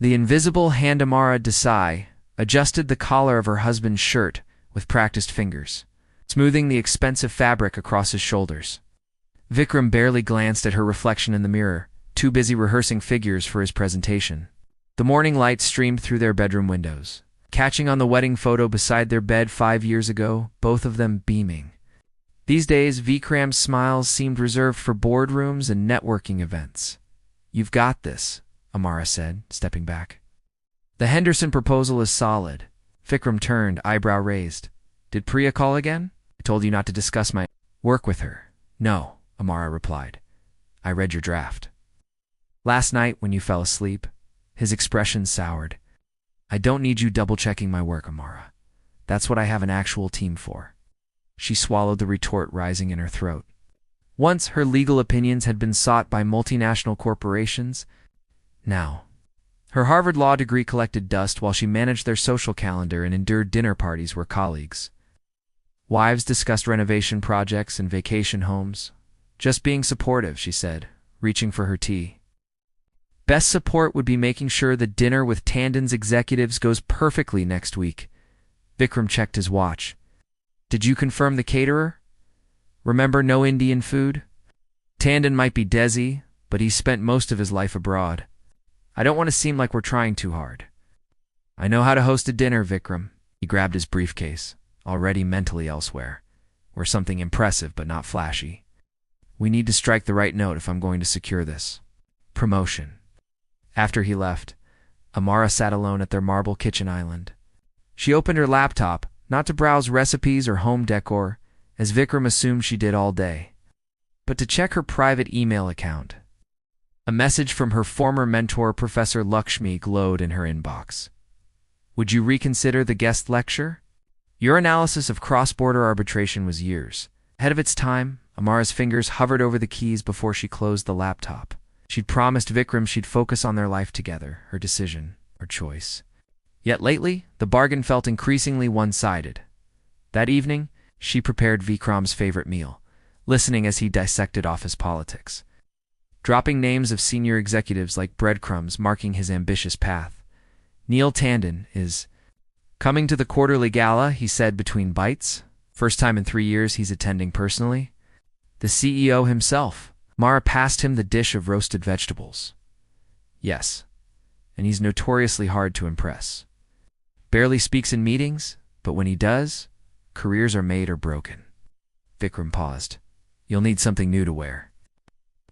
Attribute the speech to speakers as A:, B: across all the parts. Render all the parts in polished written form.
A: The invisible hand Amara Desai adjusted the collar of her husband's shirt with practiced fingers, smoothing the expensive fabric across his shoulders. Vikram barely glanced at her reflection in the mirror, too busy rehearsing figures for his presentation. The morning light streamed through their bedroom windows, catching on the wedding photo beside their bed 5 years ago, both of them beaming. These days, Vikram's smiles seemed reserved for boardrooms and networking events. "You've got this," Amara said, stepping back. "The Henderson proposal is solid." Vikram turned, eyebrow raised. "Did Priya call again? I told you not to discuss my work with her." "No," Amara replied. "I read your draft." "Last night when you fell asleep." His expression soured. "I don't need you double-checking my work, Amara. That's what I have an actual team for." She swallowed the retort rising in her throat. Once her legal opinions had been sought by multinational corporations. Now, her Harvard law degree collected dust while she managed their social calendar and endured dinner parties where colleagues. Wives discussed renovation projects and vacation homes. "Just being supportive," she said, reaching for her tea. "Best support would be making sure the dinner with Tandon's executives goes perfectly next week." Vikram checked his watch. "Did you confirm the caterer? Remember, no Indian food? Tandon might be Desi, but he spent most of his life abroad. I don't want to seem like we're trying too hard." "I know how to host a dinner, Vikram." He grabbed his briefcase, already mentally elsewhere. "We're something impressive but not flashy. We need to strike the right note if I'm going to secure this promotion." After he left, Amara sat alone at their marble kitchen island. She opened her laptop, not to browse recipes or home decor, as Vikram assumed she did all day, but to check her private email account. A message from her former mentor, Professor Lakshmi, glowed in her inbox. "Would you reconsider the guest lecture? Your analysis of cross-border arbitration was years ahead of its time." Amara's fingers hovered over the keys before she closed the laptop. She'd promised Vikram she'd focus on their life together, her decision, her choice. Yet lately, the bargain felt increasingly one-sided. That evening, she prepared Vikram's favorite meal, listening as he dissected office politics, dropping names of senior executives like breadcrumbs marking his ambitious path. "Neil Tandon is coming to the quarterly gala," he said between bites. "First time in 3 years he's attending personally. The CEO himself." Mara passed him the dish of roasted vegetables. "Yes, and he's notoriously hard to impress. Barely speaks in meetings, but when he does, careers are made or broken." Vikram paused. "You'll need something new to wear.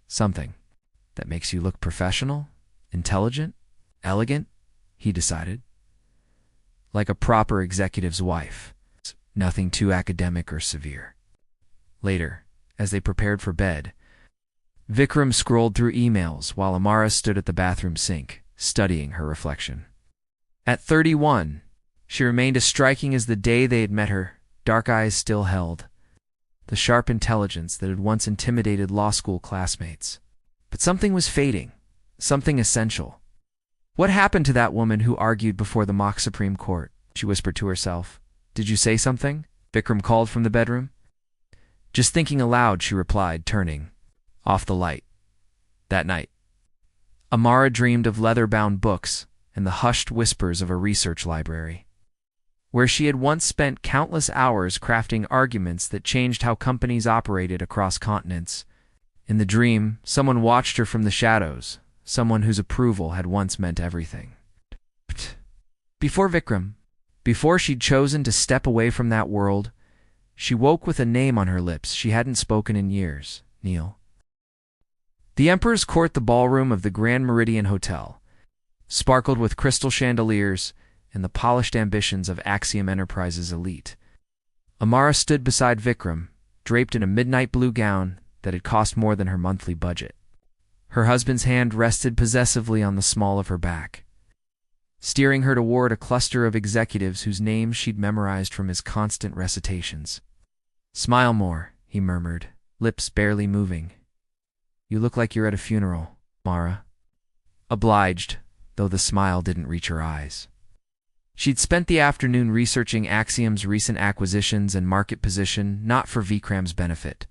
A: Something that makes you look professional, intelligent, elegant," he decided. "Like a proper executive's wife. Nothing too academic or severe." Later, as they prepared for bed, Vikram scrolled through emails while Amara stood at the bathroom sink, studying her reflection. At 31, she remained as striking as the day they had met her, dark eyes still held, the sharp intelligence that had once intimidated law school classmates. But something was fading, something essential. "What happened to that woman who argued before the mock Supreme Court?" she whispered to herself. "Did you say something?" Vikram called from the bedroom. "Just thinking aloud," she replied, turning off the light. That night, Amara dreamed of leather-bound books and the hushed whispers of a research library, where she had once spent countless hours crafting arguments that changed how companies operated across continents. In the dream, someone watched her from the shadows, someone whose approval had once meant everything. Before she'd chosen to step away from that world, she woke with a name on her lips she hadn't spoken in years: Neil. The Emperor's Court, the ballroom of the Grand Meridian Hotel, sparkled with crystal chandeliers and the polished ambitions of Axiom Enterprises' elite. Amara stood beside Vikram, draped in a midnight blue gown that had cost more than her monthly budget. Her husband's hand rested possessively on the small of her back, steering her toward a cluster of executives whose names she'd memorized from his constant recitations. "Smile more," he murmured, lips barely moving. "You look like you're at a funeral, Mara." Obliged, though the smile didn't reach her eyes. She'd spent the afternoon researching Axiom's recent acquisitions and market position, not for Vikram's benefit,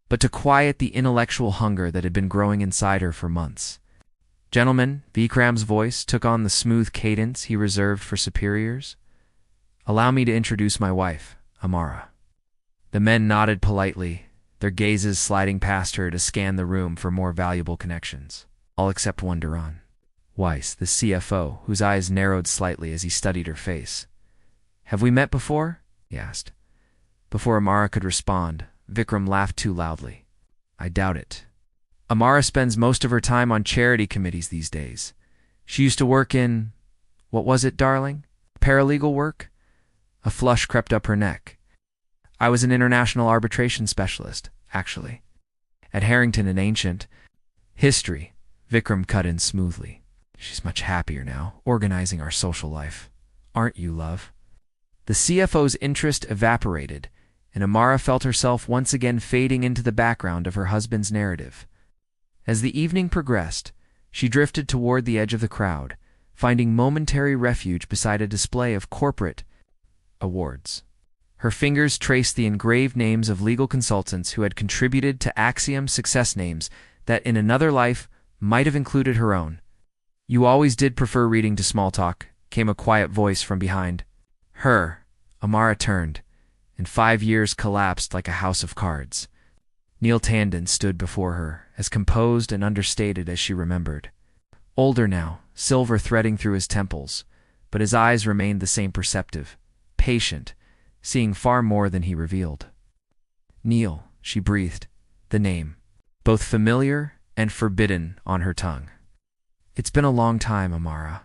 A: but to quiet the intellectual hunger that had been growing inside her for months. Gentlemen, Vikram's voice took on the smooth cadence he reserved for superiors. Allow me to introduce my wife, Amara. The men nodded politely, their gazes sliding past her to scan the room for more valuable connections. All except one Duran. Weiss, the CFO, whose eyes narrowed slightly as he studied her face. Have we met before? He asked. Before Amara could respond, Vikram laughed too loudly. I doubt it. Amara spends most of her time on charity committees these days. She used to work in... what was it, darling? Paralegal work? A flush crept up her neck. I was an international arbitration specialist, actually. At Harrington and Ancient. History, Vikram cut in smoothly. She's much happier now, organizing our social life. Aren't you, love? The CFO's interest evaporated, and Amara felt herself once again fading into the background of her husband's narrative. As the evening progressed, she drifted toward the edge of the crowd, finding momentary refuge beside a display of corporate awards. Her fingers traced the engraved names of legal consultants who had contributed to Axiom's success names that in another life might have included her own. You always did prefer reading to small talk, came a quiet voice from behind. Her, Amara turned, and 5 years collapsed like a house of cards. Neil Tandon stood before her, as composed and understated as she remembered. Older now, silver threading through his temples, but his eyes remained the same perceptive, patient, seeing far more than he revealed. Neil, she breathed, the name, both familiar and forbidden on her tongue. It's been a long time, Amara.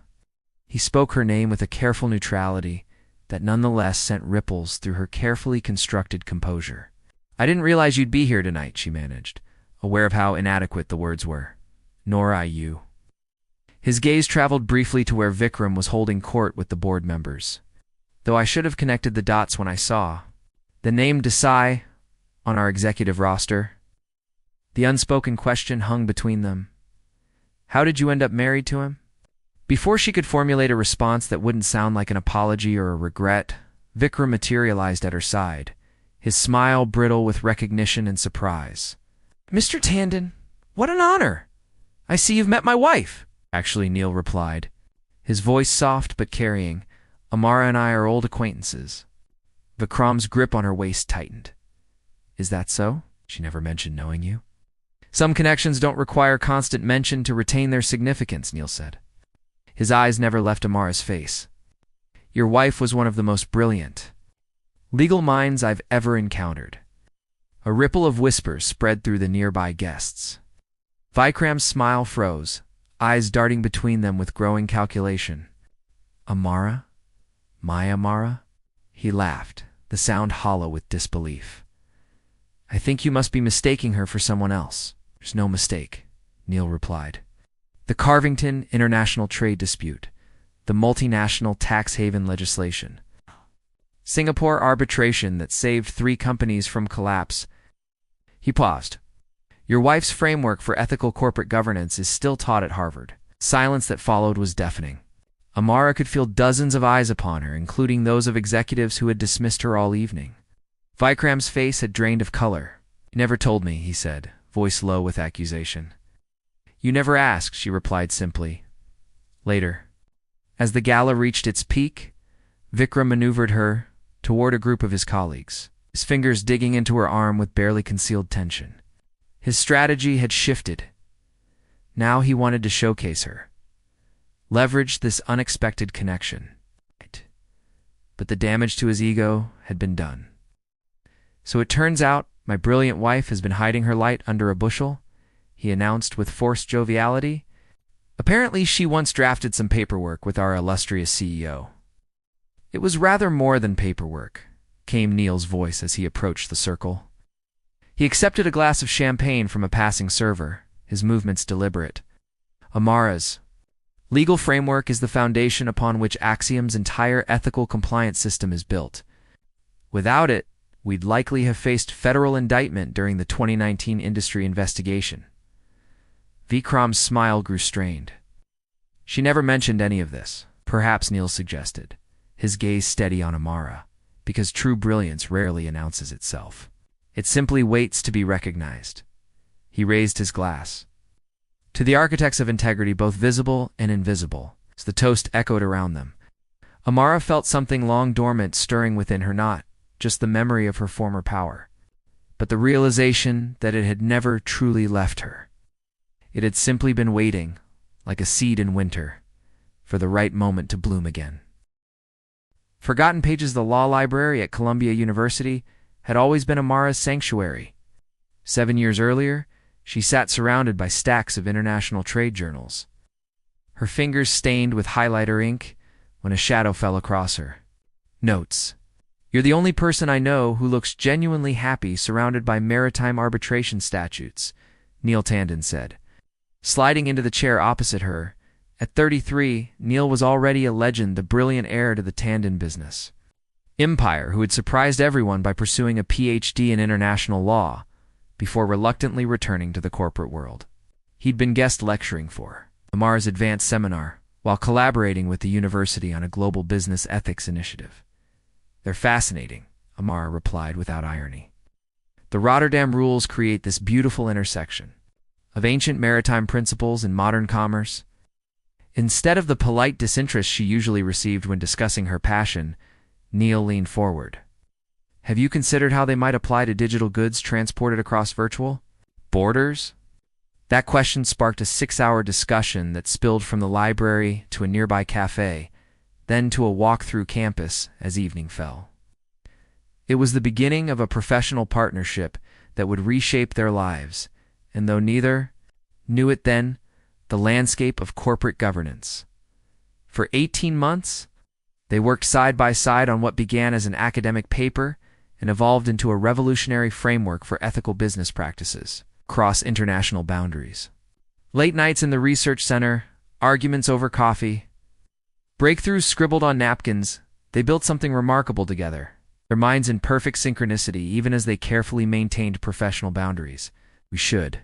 A: He spoke her name with a careful neutrality that nonetheless sent ripples through her carefully constructed composure. I didn't realize you'd be here tonight, she managed, aware of how inadequate the words were. Nor I you. His gaze traveled briefly to where Vikram was holding court with the board members. Though I should have connected the dots when I saw the name Desai on our executive roster. The unspoken question hung between them. How did you end up married to him? Before she could formulate a response that wouldn't sound like an apology or a regret, Vikram materialized at her side, his smile brittle with recognition and surprise. Mr. Tandon, what an honor! I see you've met my wife, actually, Neil replied, his voice soft but carrying. Amara and I are old acquaintances. Vikram's grip on her waist tightened. Is that so? She never mentioned knowing you. Some connections don't require constant mention to retain their significance, Neil said. His eyes never left Amara's face. Your wife was one of the most brilliant legal minds I've ever encountered. A ripple of whispers spread through the nearby guests. Vikram's smile froze, eyes darting between them with growing calculation. Amara? My Amara? He laughed, the sound hollow with disbelief. I think you must be mistaking her for someone else. There's no mistake, Neil replied. The Carvington International Trade Dispute, the multinational tax haven legislation, Singapore arbitration that saved 3 companies from collapse. He paused. Your wife's framework for ethical corporate governance is still taught at Harvard. Silence that followed was deafening. Amara could feel dozens of eyes upon her, including those of executives who had dismissed her all evening. Vikram's face had drained of color. You never told me, he said, voice low with accusation. You never asked, she replied simply. Later. As the gala reached its peak, Vikram maneuvered her toward a group of his colleagues, his fingers digging into her arm with barely concealed tension. His strategy had shifted. Now he wanted to showcase her. Leverage this unexpected connection. But the damage to his ego had been done. So it turns out my brilliant wife has been hiding her light under a bushel, he announced with forced joviality. Apparently she once drafted some paperwork with our illustrious CEO. It was rather more than paperwork, came Neil's voice as he approached the circle. He accepted a glass of champagne from a passing server, his movements deliberate. Amara's legal framework is the foundation upon which Axiom's entire ethical compliance system is built. Without it, we'd likely have faced federal indictment during the 2019 industry investigation. Vikram's smile grew strained. She never mentioned any of this, perhaps Neil suggested, his gaze steady on Amara, because true brilliance rarely announces itself. It simply waits to be recognized. He raised his glass. To the architects of integrity, both visible and invisible, as the toast echoed around them. Amara felt something long dormant stirring within her, not just the memory of her former power, but the realization that it had never truly left her. It had simply been waiting, like a seed in winter, for the right moment to bloom again. Forgotten Pages, the law library at Columbia University, had always been Amara's sanctuary. 7 years earlier, she sat surrounded by stacks of international trade journals, her fingers stained with highlighter ink, when a shadow fell across her. Notes. You're the only person I know who looks genuinely happy surrounded by maritime arbitration statutes, Neil Tandon said. Sliding into the chair opposite her, at 33, Neil was already a legend, the brilliant heir to the Tandon business empire who had surprised everyone by pursuing a PhD in international law before reluctantly returning to the corporate world. He'd been guest lecturing for Amara's advanced seminar while collaborating with the university on a global business ethics initiative. They're fascinating, Amara replied without irony. The Rotterdam rules create this beautiful intersection of ancient maritime principles and modern commerce. Instead of the polite disinterest she usually received when discussing her passion, Neil leaned forward. Have you considered how they might apply to digital goods transported across virtual borders? That question sparked a 6-hour discussion that spilled from the library to a nearby cafe, then to a walk through campus as evening fell. It was the beginning of a professional partnership that would reshape their lives, and though neither knew it then, the landscape of corporate governance. For 18 months, they worked side by side on what began as an academic paper and evolved into a revolutionary framework for ethical business practices across international boundaries. Late nights in the research center, arguments over coffee, breakthroughs scribbled on napkins, they built something remarkable together, their minds in perfect synchronicity even as they carefully maintained professional boundaries. We should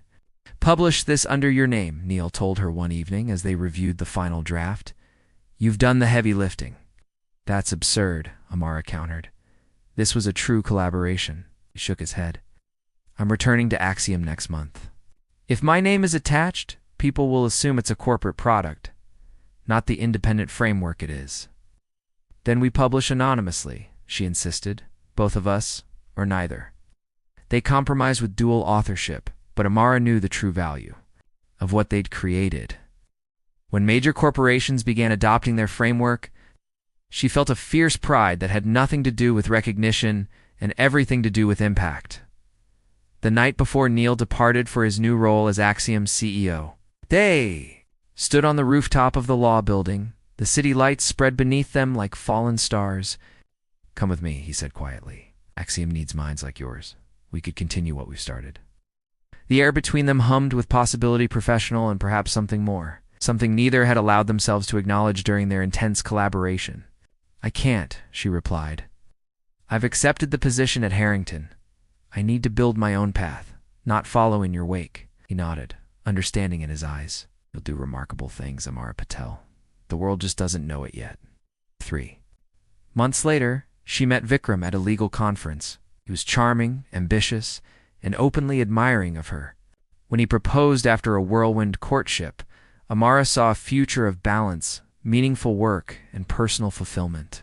A: publish this under your name, Neil told her one evening as they reviewed the final draft. You've done the heavy lifting. That's absurd, Amara countered. This was a true collaboration. He shook his head. I'm returning to Axiom next month. If my name is attached, people will assume it's a corporate product, not the independent framework it is. Then we publish anonymously, she insisted, both of us, or neither. They compromised with dual authorship, but Amara knew the true value of what they'd created. When major corporations began adopting their framework, she felt a fierce pride that had nothing to do with recognition and everything to do with impact. The night before Neil departed for his new role as Axiom's CEO, they stood on the rooftop of the law building, the city lights spread beneath them like fallen stars. Come with me, he said quietly. Axiom needs minds like yours. We could continue what we've started. The air between them hummed with possibility, professional, and perhaps something more, something neither had allowed themselves to acknowledge during their intense collaboration. I can't, she replied. I've accepted the position at Harrington. I need to build my own path, not follow in your wake. He nodded, understanding in his eyes. You'll do remarkable things, Amara Patel. The world just doesn't know it yet. 3 months later, she met Vikram at a legal conference. He was charming, ambitious, and openly admiring of her. When he proposed after a whirlwind courtship, Amara saw a future of balance, meaningful work, and personal fulfillment.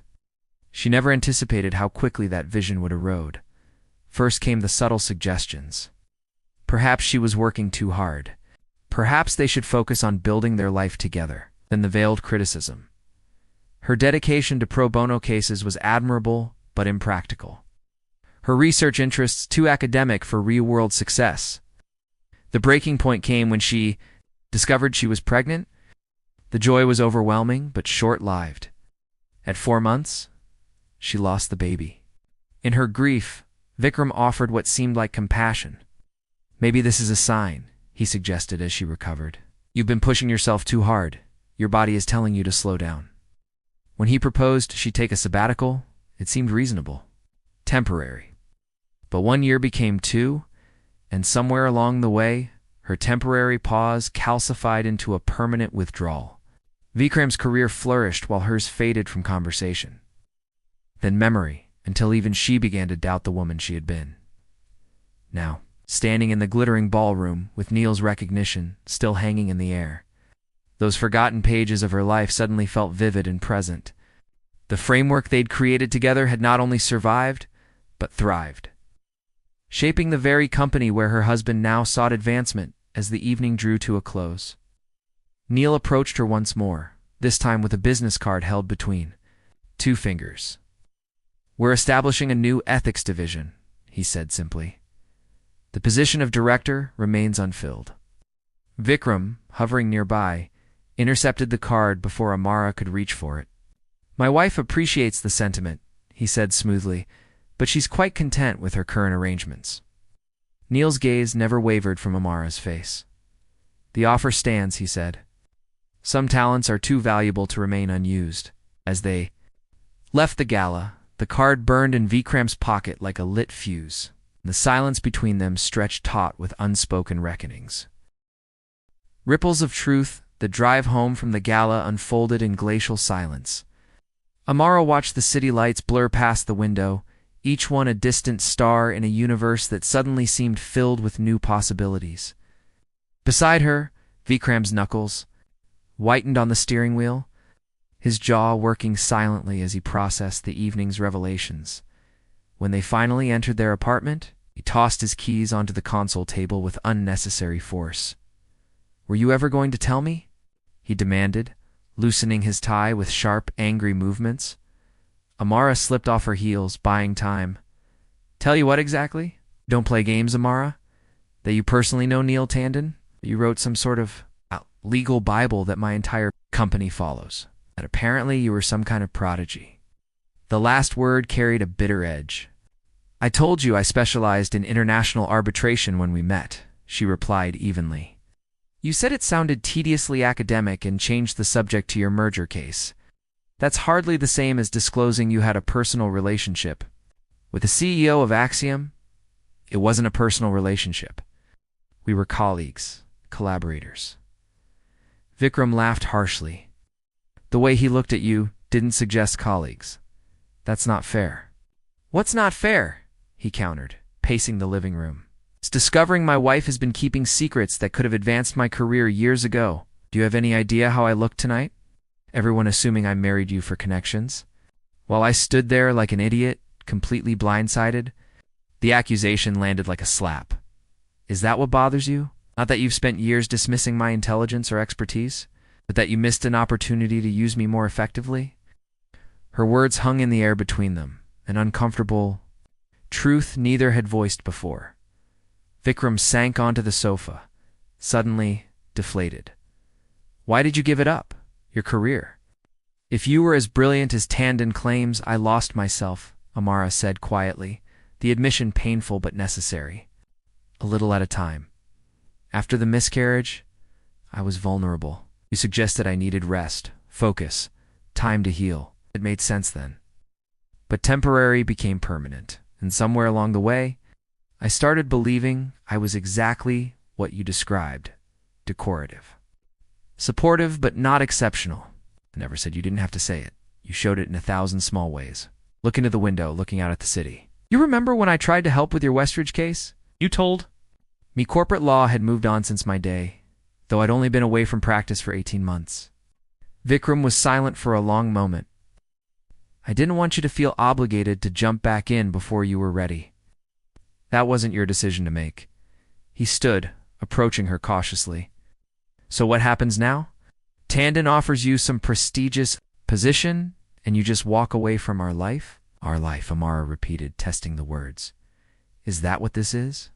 A: She never anticipated how quickly that vision would erode. First came the subtle suggestions. Perhaps she was working too hard. Perhaps they should focus on building their life together. Then the veiled criticism. Her dedication to pro bono cases was admirable but impractical. Her research interests too academic for real-world success. The breaking point came when she discovered she was pregnant. The joy was overwhelming but short-lived. At 4 months, she lost the baby. In her grief, Vikram offered what seemed like compassion. Maybe this is a sign, he suggested as she recovered. You've been pushing yourself too hard. Your body is telling you to slow down. When he proposed she'd take a sabbatical, it seemed reasonable. Temporary. But 1 year became 2, and somewhere along the way, her temporary pause calcified into a permanent withdrawal. Vikram's career flourished while hers faded from conversation. Then memory, until even she began to doubt the woman she had been. Now, standing in the glittering ballroom with Neil's recognition still hanging in the air. Those forgotten pages of her life suddenly felt vivid and present. The framework they'd created together had not only survived, but thrived, shaping the very company where her husband now sought advancement as the evening drew to a close. Neil approached her once more, this time with a business card held between two fingers. "We're establishing a new ethics division," he said simply. "The position of director remains unfilled." Vikram, hovering nearby, intercepted the card before Amara could reach for it. "My wife appreciates the sentiment," he said smoothly, "but she's quite content with her current arrangements." Neil's gaze never wavered from Amara's face. "The offer stands," he said. "Some talents are too valuable to remain unused." As they left the gala, the card burned in Vikram's pocket like a lit fuse. The silence between them stretched taut with unspoken reckonings. Ripples of truth, the drive home from the gala unfolded in glacial silence. Amara watched the city lights blur past the window, each one a distant star in a universe that suddenly seemed filled with new possibilities. Beside her, Vikram's knuckles whitened on the steering wheel, his jaw working silently as he processed the evening's revelations. When they finally entered their apartment, he tossed his keys onto the console table with unnecessary force. "Were you ever going to tell me?" he demanded, loosening his tie with sharp, angry movements. Amara slipped off her heels, buying time. "Tell you what exactly? Don't play games, Amara? That you personally know Neil Tandon? That you wrote some sort of legal Bible that my entire company follows? That apparently you were some kind of prodigy?" The last word carried a bitter edge. "I told you I specialized in international arbitration when we met," she replied evenly. "You said it sounded tediously academic and changed the subject to your merger case. That's hardly the same as disclosing you had a personal relationship. With the CEO of Axiom, it wasn't a personal relationship. We were colleagues, collaborators." Vikram laughed harshly. "The way he looked at you didn't suggest colleagues. That's not fair." "What's not fair?" he countered, pacing the living room. "It's discovering my wife has been keeping secrets that could have advanced my career years ago. Do you have any idea how I look tonight? Everyone assuming I married you for connections. While I stood there like an idiot, completely blindsided, the accusation landed like a slap. Is that what bothers you? Not that you've spent years dismissing my intelligence or expertise, but that you missed an opportunity to use me more effectively?" Her words hung in the air between them, an uncomfortable truth neither had voiced before. Vikram sank onto the sofa, suddenly deflated. "Why did you give it up? Your career?" "If you were as brilliant as Tandon claims, I lost myself," Amara said quietly, the admission painful but necessary. "A little at a time. After the miscarriage, I was vulnerable. You suggested I needed rest, focus, time to heal. It made sense then. But temporary became permanent, and somewhere along the way, I started believing I was exactly what you described, decorative. Supportive, but not exceptional. I never said you didn't have to say it. You showed it in 1,000 small ways. Look into the window, looking out at the city. You remember when I tried to help with your Westridge case? You told me corporate law had moved on since my day, though I'd only been away from practice for 18 months. Vikram was silent for a long moment. I didn't want you to feel obligated to jump back in before you were ready. That wasn't your decision to make. He stood, approaching her cautiously. So what happens now? Tandon offers you some prestigious position, and you just walk away from our life? Our life, Amara repeated, testing the words. Is that what this is?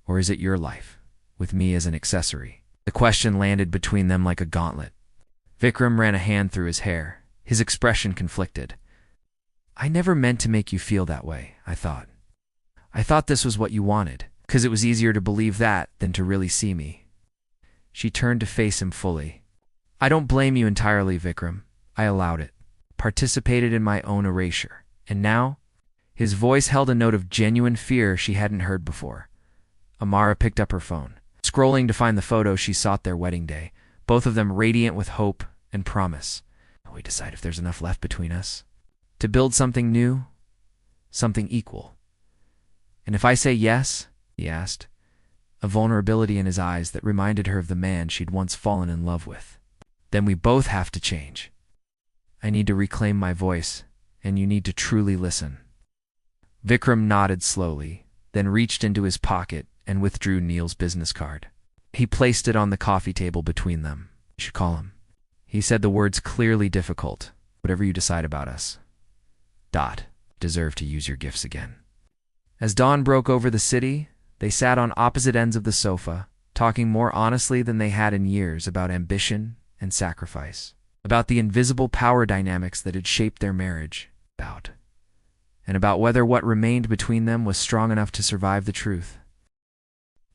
A: Or is it your life, with me as an accessory? The question landed between them like a gauntlet. Vikram ran a hand through his hair, his expression conflicted. I never meant to make you feel that way, I thought. I thought this was what you wanted, because it was easier to believe that than to really see me. She turned to face him fully. I don't blame you entirely, Vikram. I allowed it, participated in my own erasure. And now? His voice held a note of genuine fear she hadn't heard before. Amara picked up her phone, scrolling to find the photo she sought their wedding day, both of them radiant with hope and promise. We decide if there's enough left between us to build something new, something equal. And if I say yes, he asked, a vulnerability in his eyes that reminded her of the man she'd once fallen in love with. Then we both have to change. I need to reclaim my voice, and you need to truly listen. Vikram nodded slowly, then reached into his pocket and withdrew Neil's business card. He placed it on the coffee table between them. You should call him. He said the words clearly difficult. Whatever you decide about us. Deserve to use your gifts again. As dawn broke over the city, they sat on opposite ends of the sofa, talking more honestly than they had in years about ambition and sacrifice, about the invisible power dynamics that had shaped their marriage, and about whether what remained between them was strong enough to survive the truth.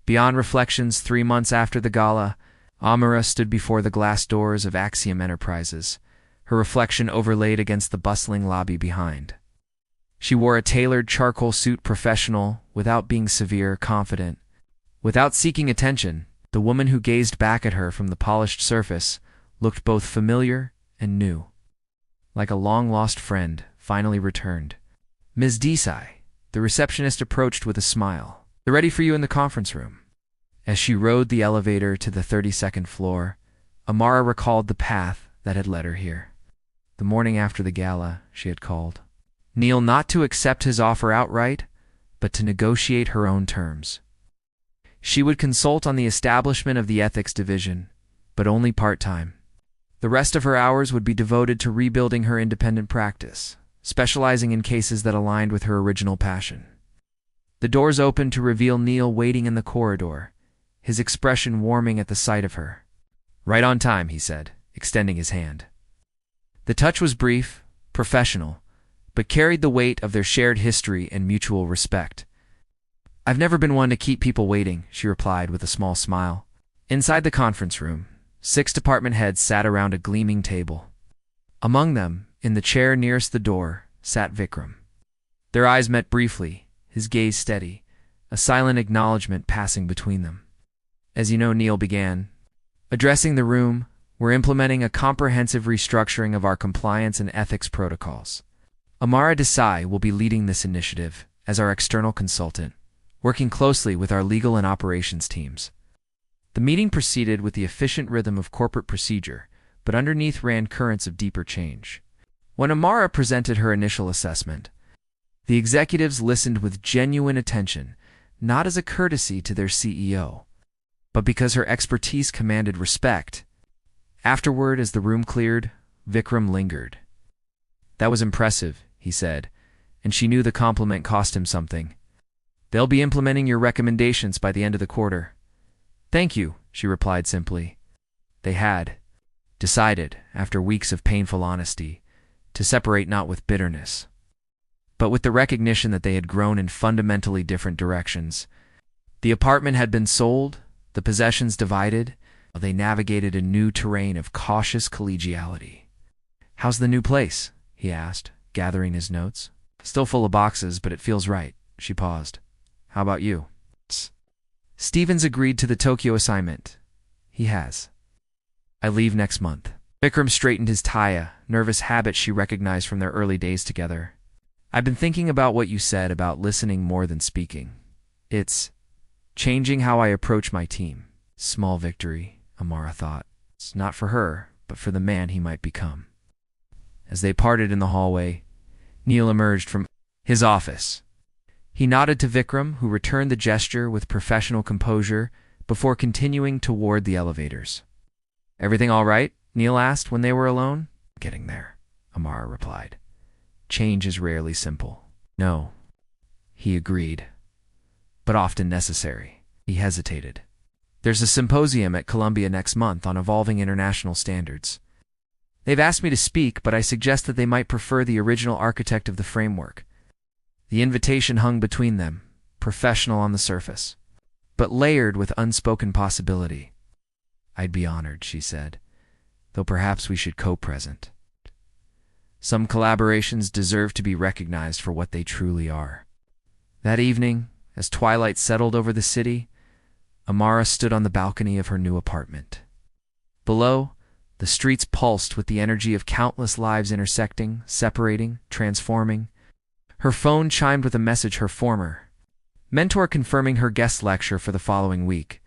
A: Beyond reflections, 3 months after the gala, Amara stood before the glass doors of Axiom Enterprises, her reflection overlaid against the bustling lobby behind. She wore a tailored charcoal suit, professional, without being severe, confident. Without seeking attention, the woman who gazed back at her from the polished surface looked both familiar and new. Like a long-lost friend, finally returned. Ms. Desai, the receptionist approached with a smile. They're ready for you in the conference room. As she rode the elevator to the 32nd floor, Amara recalled the path that had led her here. The morning after the gala, she had called Neil not to accept his offer outright, but to negotiate her own terms. She would consult on the establishment of the ethics division, but only part-time. The rest of her hours would be devoted to rebuilding her independent practice, specializing in cases that aligned with her original passion. The doors opened to reveal Neil waiting in the corridor, his expression warming at the sight of her. Right on time, he said, extending his hand. The touch was brief, professional, but carried the weight of their shared history and mutual respect. I've never been one to keep people waiting, she replied with a small smile. Inside the conference room, 6 department heads sat around a gleaming table. Among them, in the chair nearest the door, sat Vikram. Their eyes met briefly, his gaze steady, a silent acknowledgement passing between them. As you know, Neil began, addressing the room, we're implementing a comprehensive restructuring of our compliance and ethics protocols. Amara Desai will be leading this initiative as our external consultant, working closely with our legal and operations teams. The meeting proceeded with the efficient rhythm of corporate procedure, but underneath ran currents of deeper change. When Amara presented her initial assessment, the executives listened with genuine attention, not as a courtesy to their CEO, but because her expertise commanded respect. Afterward, as the room cleared, Vikram lingered. That was impressive, he said, and she knew the compliment cost him something. They'll be implementing your recommendations by the end of the quarter. Thank you, she replied simply. They had decided, after weeks of painful honesty, to separate not with bitterness, but with the recognition that they had grown in fundamentally different directions. The apartment had been sold, the possessions divided, while they navigated a new terrain of cautious collegiality. How's the new place? He asked, gathering his notes. Still full of boxes, but it feels right. She paused. How about you? Stevens agreed to the Tokyo assignment. He has. I leave next month. Vikram straightened his tie, a nervous habit she recognized from their early days together. I've been thinking about what you said about listening more than speaking. It's changing how I approach my team. Small victory, Amara thought. It's not for her, but for the man he might become. As they parted in the hallway, Neil emerged from his office. He nodded to Vikram, who returned the gesture with professional composure before continuing toward the elevators. Everything all right? Neil asked when they were alone. Getting there, Amara replied. Change is rarely simple. No, he agreed, but often necessary. He hesitated. There's a symposium at Columbia next month on evolving international standards. They've asked me to speak, but I suggest that they might prefer the original architect of the framework. The invitation hung between them, professional on the surface, but layered with unspoken possibility. I'd be honored, she said, though perhaps we should co-present. Some collaborations deserve to be recognized for what they truly are. That evening, as twilight settled over the city, Amara stood on the balcony of her new apartment. Below, the streets pulsed with the energy of countless lives intersecting, separating, transforming. Her phone chimed with a message her former mentor confirming her guest lecture for the following week.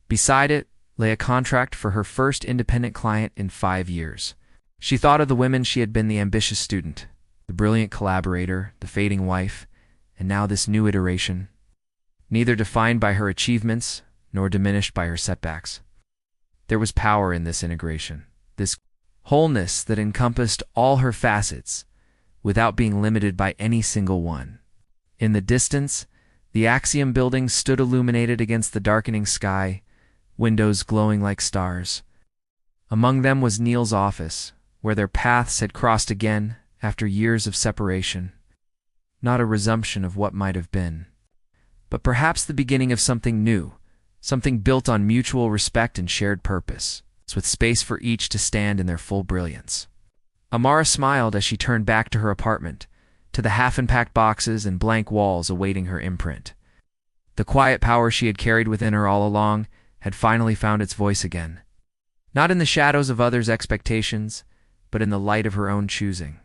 A: Beside it lay a contract for her first independent client in 5 years. She thought of the women she had been: the ambitious student, the brilliant collaborator, the fading wife, and now this new iteration, neither defined by her achievements nor diminished by her setbacks. There was power in this integration, this wholeness that encompassed all her facets without being limited by any single one. In the distance, the Axiom building stood illuminated against the darkening sky, windows glowing like stars. Among them was Neil's office, where their paths had crossed again after years of separation. Not a resumption of what might have been, but perhaps the beginning of something new, something built on mutual respect and shared purpose, with space for each to stand in their full brilliance. Amara smiled as she turned back to her apartment, to the half-unpacked boxes and blank walls awaiting her imprint. The quiet power she had carried within her all along had finally found its voice again, not in the shadows of others' expectations, but in the light of her own choosing.